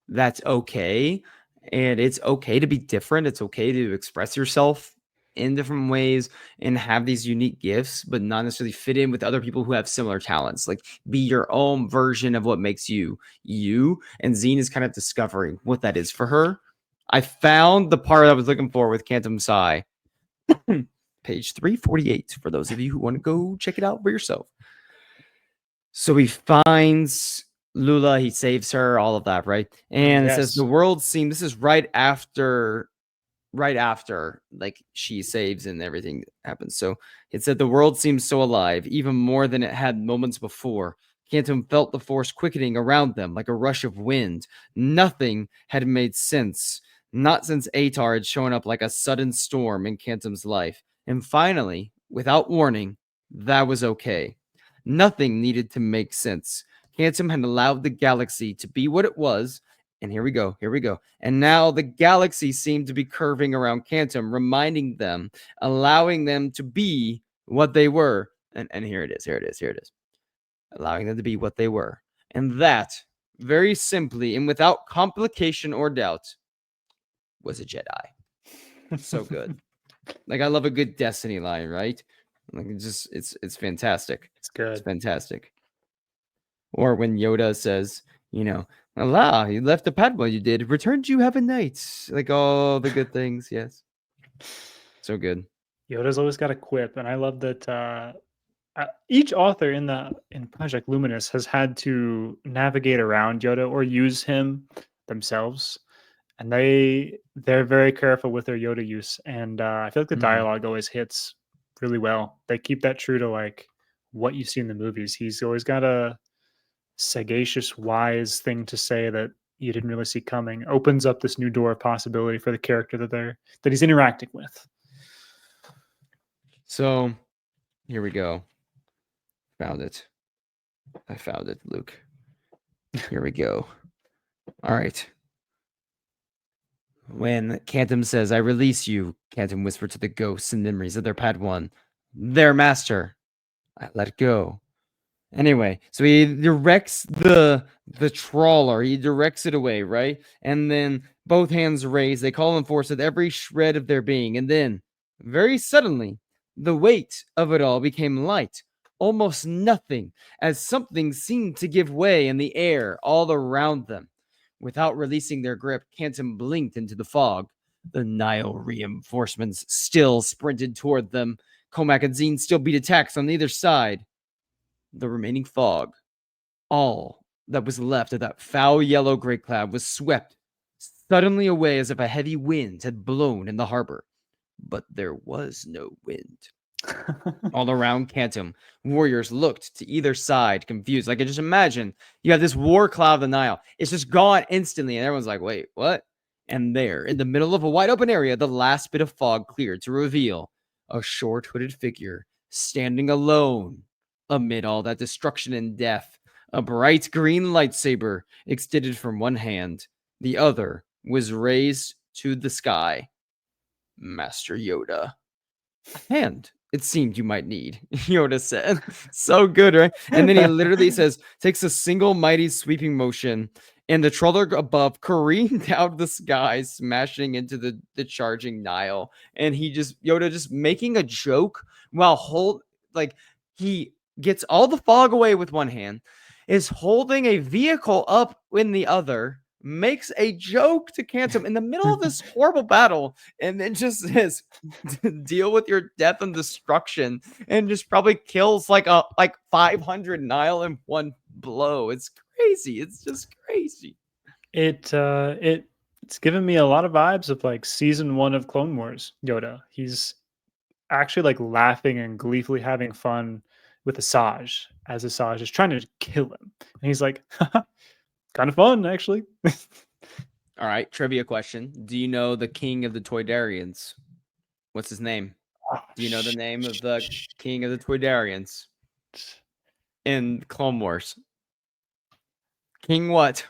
that's okay. And it's okay to be different. It's okay to express yourself in different ways and have these unique gifts, but not necessarily fit in with other people who have similar talents. Like, be your own version of what makes you you. And Zine is kind of discovering what that is for her. I found the part I was looking for with Cantum Psi, page 348, for those of you who want to go check it out for yourself. So he finds Lula, he saves her, all of that, right? And it says the Yes. world seemed, this is right after like she saves and everything happens. So it said the world seems so alive, even more than it had moments before. Cantum felt the force quickening around them like a rush of wind. Nothing had made sense, not since Atar had shown up like a sudden storm in Cantum's life. And finally, without warning, that was okay. Nothing needed to make sense. Cantum had allowed the galaxy to be what it was. And here we go. Here we go. And now the galaxy seemed to be curving around Cantum, reminding them, allowing them to be what they were. And here it is. Here it is. Here it is. Allowing them to be what they were. And that, very simply and without complication or doubt, was a Jedi. So good. Like, I love a good Destiny line, right? Like, it's fantastic. It's It's good. fantastic. Or when Yoda says, Allah, you left the Padma you did. Returned you have a night. Like, all the good things. Yes. So good. Yoda's always got a quip, and I love that each author in Project Luminous has had to navigate around Yoda or use him themselves, and they're very careful with their Yoda use. And I feel like the Mhm. dialogue always hits really well. They keep that true to like what you see in the movies. He's always got a sagacious, wise thing to say that you didn't really see coming. Opens up this new door of possibility for the character that he's interacting with. So here we go. Found it. I found it, Luke. Here we go. All right. When Cantum says, I release you, Cantum whispered to the ghosts and memories of their Padawan. Their master. I let go. Anyway, so he directs the trawler. He directs it away, right? And then both hands raised. They call on force with every shred of their being. And then, very suddenly, the weight of it all became light, almost nothing, as something seemed to give way in the air all around them. Without releasing their grip, Canton blinked into the fog. The Nile reinforcements still sprinted toward them. Comac and Zine still beat attacks on either side. The remaining fog, all that was left of that foul yellow gray cloud, was swept suddenly away as if a heavy wind had blown in the harbor. But there was no wind. All around Cantum, warriors looked to either side, confused. Like, I just imagine you have this war cloud of the Nile. It's just gone instantly, and everyone's like, wait, what? And there, in the middle of a wide open area, the last bit of fog cleared to reveal a short hooded figure standing alone amid all that destruction and death. A bright green lightsaber extended from one hand. The other was raised to the sky. Master Yoda. A hand, it seemed you might need, Yoda said. So good, right? And then he literally says, takes a single mighty sweeping motion, and the trawler above careened out of the sky, smashing into the charging Nile. And Yoda just making a joke while he gets all the fog away with one hand, is holding a vehicle up in the other, makes a joke to Cantum in the middle of this horrible battle, and then just says, deal with your death and destruction, and just probably kills like 500 Nile in one blow. It's crazy. It's just crazy. It's given me a lot of vibes of like season 1 of Clone Wars Yoda. He's actually like laughing and gleefully having fun with Asajj as Asajj is trying to kill him. And he's like, kind of fun, actually. All right, trivia question. Do you know the king of the Toydarians? What's his name? Do you know the name of the king of the Toydarians in Clone Wars? King what?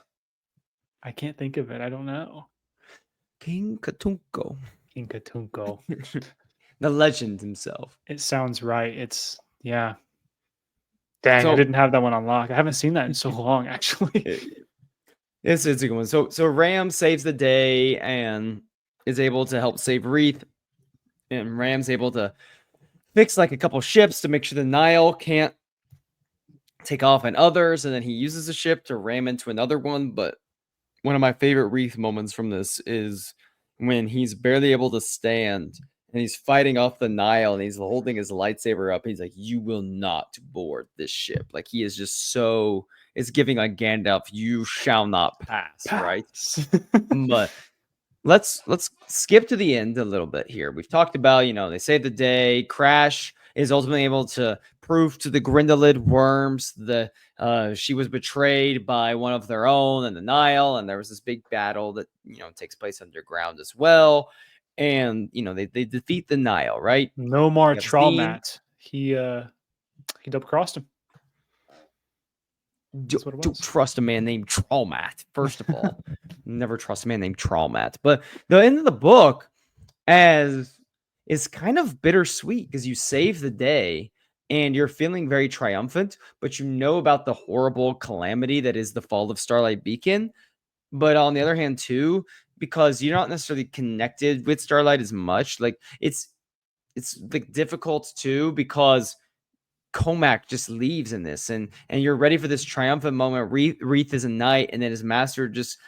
I can't think of it. I don't know. King Katunko. King Katunko. The legend himself. It sounds right. Yeah. Dang, So- I didn't have that one on lock. I haven't seen that in so long, actually. It's a good one. So Ram saves the day and is able to help save Reath. And Ram's able to fix like a couple ships to make sure the Nile can't take off on others. And then he uses a ship to ram into another one. But one of my favorite Reath moments from this is when he's barely able to stand and he's fighting off the Nile and he's holding his lightsaber up. He's like, you will not board this ship. Like, he is just so, it's giving like Gandalf, you shall not pass. Right? But let's skip to the end a little bit here. We've talked about, they save the day. Crash is ultimately able to prove to the Grindelwald worms that she was betrayed by one of their own in the Nile, and there was this big battle that takes place underground as well. And they defeat the Nile, right? No more Yep, Traumat. He double crossed him. Don't trust a man named Traumat. First of all, never trust a man named Traumat. But the end of the book is kind of bittersweet because you save the day and you're feeling very triumphant, but you know about the horrible calamity that is the fall of Starlight Beacon. But on the other hand, too, because you're not necessarily connected with Starlight as much, like it's like difficult too because Comac just leaves in this, and you're ready for this triumphant moment. Reath is a knight, and then his master just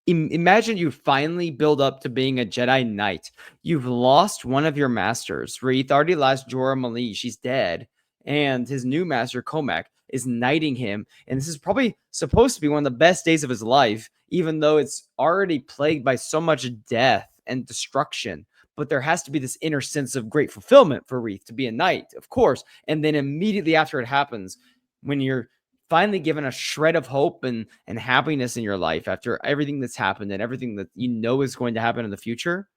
imagine you finally build up to being a Jedi Knight. You've lost one of your masters. Reath already lost Jorah Malli. She's dead. And his new master, Comac, is knighting him. And this is probably supposed to be one of the best days of his life, even though it's already plagued by so much death and destruction. but there has to be this inner sense of great fulfillment for Reath to be a knight, of course. And then immediately after it happens, when you're finally given a shred of hope and happiness in your life after everything that's happened and everything that you know is going to happen in the future,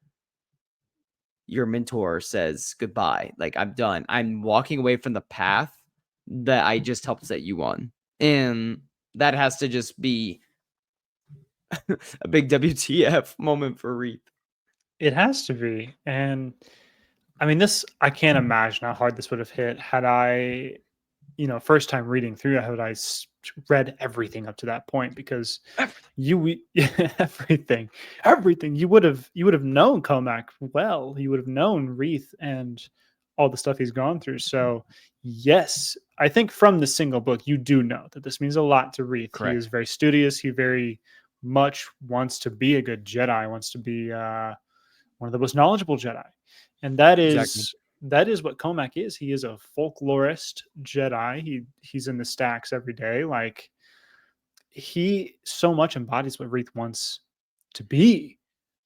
your mentor says goodbye. Like, I'm done. I'm walking away from the path that I just helped set you on. And that has to just be a big WTF moment for Reath. It has to be. And I mean, I can't imagine how hard this would have hit had I, first time reading through it, had I read everything up to that point, because everything, you would have known Comac well. You would have known Reath and all the stuff he's gone through. So yes, I think from the single book, you do know that this means a lot to Reath. Correct. He is very studious. He very much wants to be a good Jedi, wants to be one of the most knowledgeable Jedi. And that is what Comac is. He is a folklorist Jedi. He's in the stacks every day. Like, he so much embodies what Reath wants to be.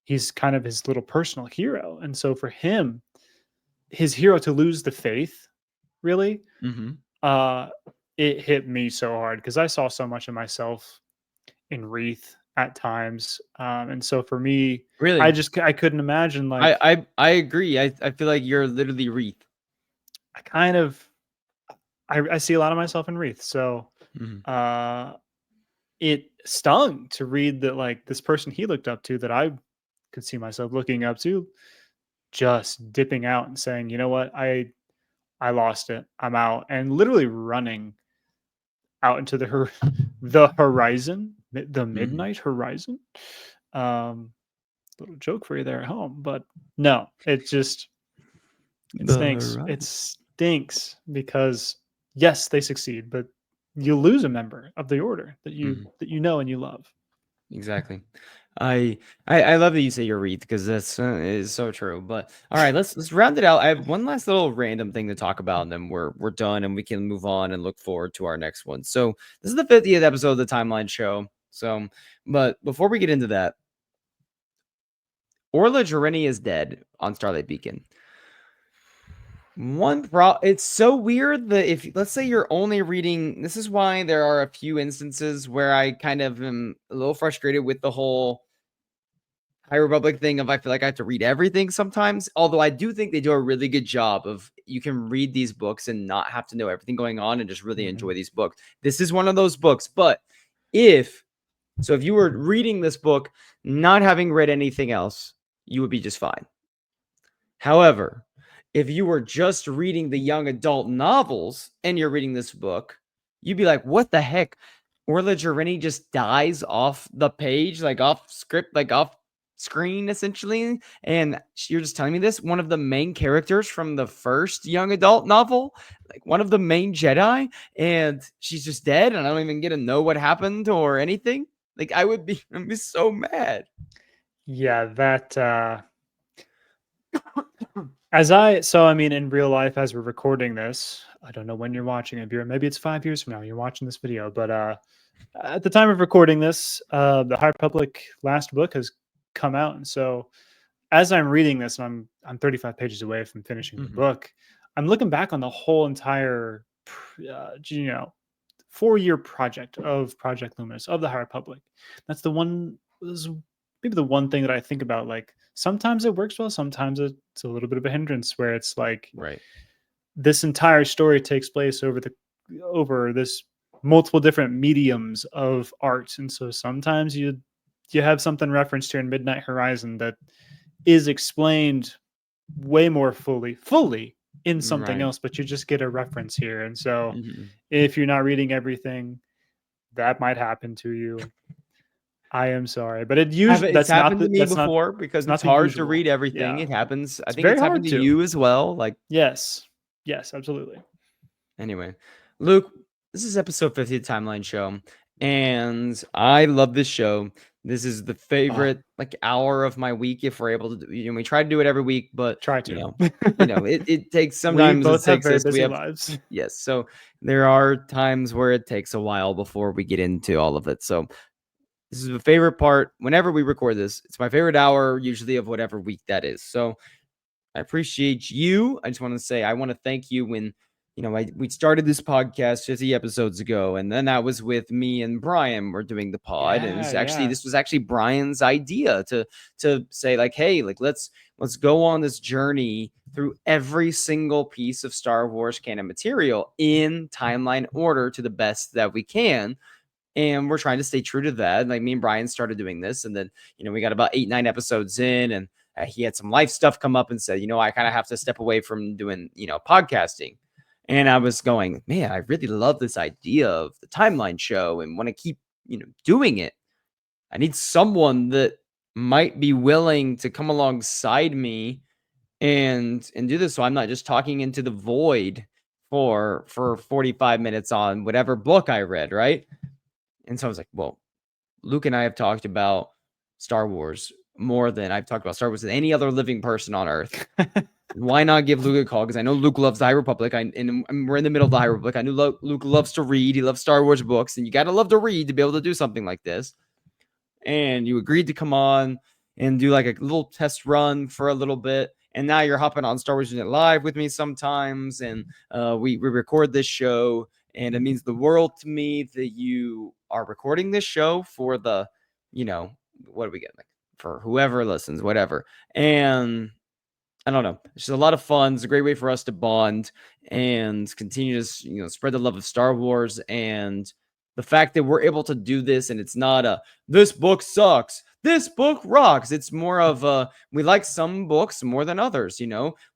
He's kind of his little personal hero. And so for him, his hero to lose the faith, really, it hit me so hard, because I saw so much of myself in Reath at times. And so for me, really, I couldn't imagine, like, I agree. I feel like you're literally Reath. I see a lot of myself in Reath. So it stung to read that, like, this person he looked up to, that I could see myself looking up to, just dipping out and saying, you know what, I lost it, I'm out, and literally running out into the horizon, the midnight horizon. Little joke for you there at home, but no, it stinks. It stinks, because yes, they succeed, but you lose a member of the Order that you know and you love. Exactly. I love that you say you're Reath, because this is so true. But all right, let's round it out. I have one last little random thing to talk about, and then we're done, and we can move on and look forward to our next one. So this is the 50th episode of the Timeline Show. So, but before we get into that, Orla Jareni is dead on Starlight Beacon. It's so weird that if, let's say, you're only reading, this is why there are a few instances where I kind of am a little frustrated with the whole High Republic thing of, I feel like I have to read everything sometimes. Although I do think they do a really good job of, you can read these books and not have to know everything going on and just really enjoy these books. This is one of those books. But if you were reading this book, not having read anything else, you would be just fine. However, if you were just reading the young adult novels and you're reading this book, you'd be like, what the heck? Orla Jareni just dies off the page, like off script, like off screen, essentially. And you're just telling me this? One of the main characters from the first young adult novel, like one of the main Jedi, and she's just dead, and I don't even get to know what happened or anything. Like, I'd be so mad. Yeah, that I mean, in real life, as we're recording this, I don't know when you're watching it, Buren. Maybe it's 5 years from now you're watching this video, but at the time of recording this, the High Republic last book has come out, and so as I'm reading this, and I'm 35 pages away from finishing the book, I'm looking back on the whole entire 4-year project of Project Luminous, of the High Republic. That's maybe the one thing that I think about. Like, sometimes it works well, sometimes it's a little bit of a hindrance, where it's like, right, this entire story takes place over this multiple different mediums of art, and so sometimes you have something referenced here in Midnight Horizon that is explained way more fully in something else, but you just get a reference here. And so if you're not reading everything, that might happen to you. I am sorry, but it's happened to me before, because it's hard to read everything. Yeah. It happens. I think it's happened to you as well. Like, yes, absolutely. Anyway, Luke, this is episode 50 of the Timeline Show, and I love this show. This is the favorite hour of my week, if we're able to do. We try to do it every week, but it takes sometimes. We both have very busy lives. Yes, so there are times where it takes a while before we get into all of it. So this is the favorite part. Whenever we record this, it's my favorite hour, usually, of whatever week that is. So I appreciate you. I just want to say I want to thank you when we started this podcast 50 episodes ago, and then that was with me and Brian. We're doing the pod, and Yeah. this was actually Brian's idea to say like, hey, like let's go on this journey through every single piece of Star Wars canon material in timeline order to the best that we can. And we're trying to stay true to that. Like me and Brian started doing this, and then we got about 8-9 episodes in, and he had some life stuff come up and said, I kind of have to step away from doing podcasting. And I was going, man, I really love this idea of the timeline show and want to keep doing it. I need someone that might be willing to come alongside me and do this, so I'm not just talking into the void for 45 minutes on whatever book I read, right? And so I was like, well, Luke and I have talked about Star Wars more than I've talked about Star Wars with any other living person on Earth. Why not give Luke a call? Because I know Luke loves the High Republic, and we're in the middle of the High Republic. I know Luke loves to read. He loves Star Wars books, and you got to love to read to be able to do something like this. And you agreed to come on and do like a little test run for a little bit. And now you're hopping on Star Wars Unit Live with me sometimes. And we record this show. And it means the world to me that you are recording this show for the, what do we get? Like for whoever listens, whatever. And I don't know. It's just a lot of fun. It's a great way for us to bond and continue to, spread the love of Star Wars. And the fact that we're able to do this, and it's not this book sucks, this book rocks. It's more of we like some books more than others.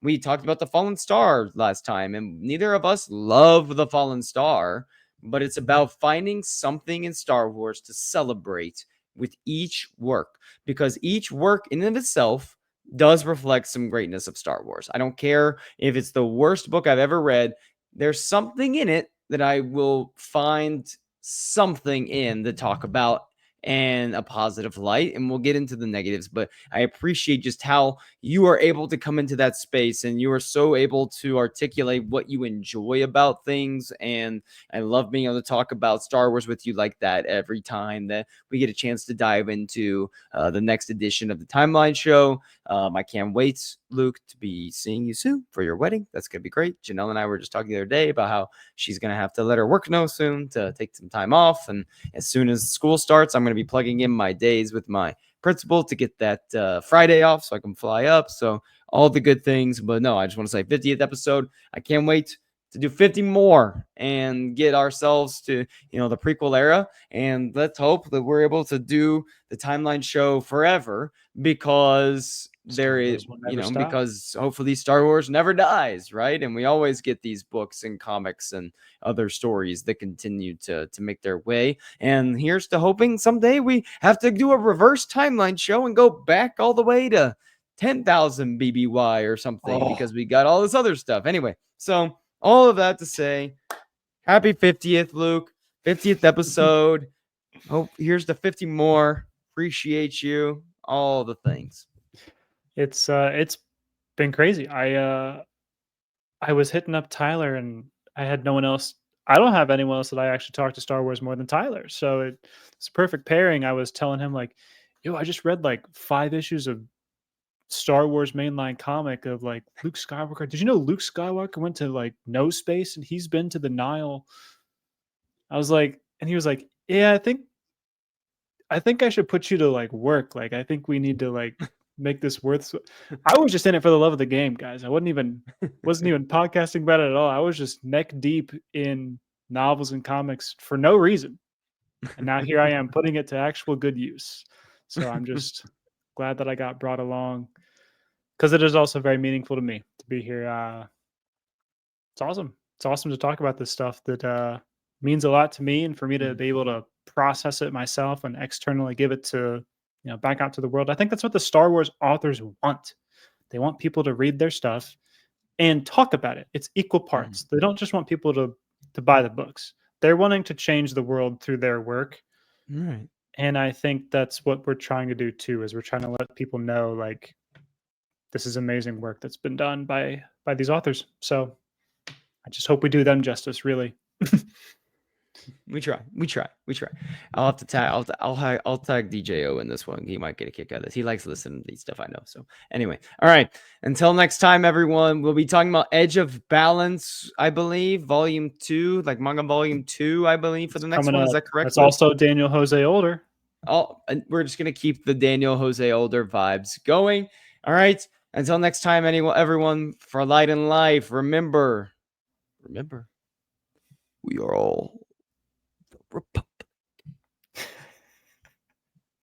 We talked about The Fallen Star last time, and neither of us love The Fallen Star, but it's about finding something in Star Wars to celebrate with each work, because each work in and of itself does reflect some greatness of Star Wars. I don't care if it's the worst book I've ever read. There's something in it that I will find something in to talk about and a positive light, and we'll get into the negatives. But I appreciate just how you are able to come into that space, and you are so able to articulate what you enjoy about things. And I love being able to talk about Star Wars with you like that every time that we get a chance to dive into the next edition of the Timeline Show. I can't wait, Luke, to be seeing you soon for your wedding. That's going to be great. Janelle and I were just talking the other day about how she's going to have to let her work know soon to take some time off. And as soon as school starts, I'm going to be plugging in my days with my principal to get that Friday off so I can fly up. So all the good things. But no, I just want to say 50th episode. I can't wait to do 50 more and get ourselves to, the prequel era. And let's hope that we're able to do the Timeline Show forever, because because hopefully Star Wars never dies, right? And we always get these books and comics and other stories that continue to make their way. And here's to hoping someday we have to do a reverse Timeline Show and go back all the way to 10,000 BBY or something, because we got all this other stuff. Anyway, so all of that to say, happy 50th, Luke. 50th episode. Hope here's to 50 more. Appreciate you. All the things. It's been crazy. I was hitting up Tyler, and I had no one else. I don't have anyone else that I actually talk to Star Wars more than Tyler. So it's a perfect pairing. I was telling him like, yo, I just read like 5 issues of Star Wars mainline comic of like Luke Skywalker. Did you know Luke Skywalker went to like no space and he's been to the Nile? I was like, and he was like, yeah, I think I should put you to like work. Like, I think we need to like make this worth. I was just in it for the love of the game, guys. I wasn't even podcasting about it at all. I was just neck deep in novels and comics for no reason. And now here I am putting it to actual good use. So I'm just glad that I got brought along, because it is also very meaningful to me to be here. It's awesome. It's awesome to talk about this stuff that means a lot to me, and for me to be able to process it myself and externally give it to, back out to the world. I think that's what the Star Wars authors want. They want people to read their stuff and talk about it. It's equal parts. They don't just want people to buy the books. They're wanting to change the world through their work. Right. And I think that's what we're trying to do too, is we're trying to let people know like this is amazing work that's been done by these authors. So I just hope we do them justice, really. We try. I'll have to tag. I'll tag DJO in this one. He might get a kick out of this. He likes listening to these stuff. I know. So anyway, all right. Until next time, everyone. We'll be talking about Edge of Balance, I believe, Volume 2, like manga Volume 2, I believe, for the next one. Is that correct? It's also Daniel Jose Older. And we're just gonna keep the Daniel Jose Older vibes going. All right. Until next time, everyone. For Light and Life, remember, we are all the Republic.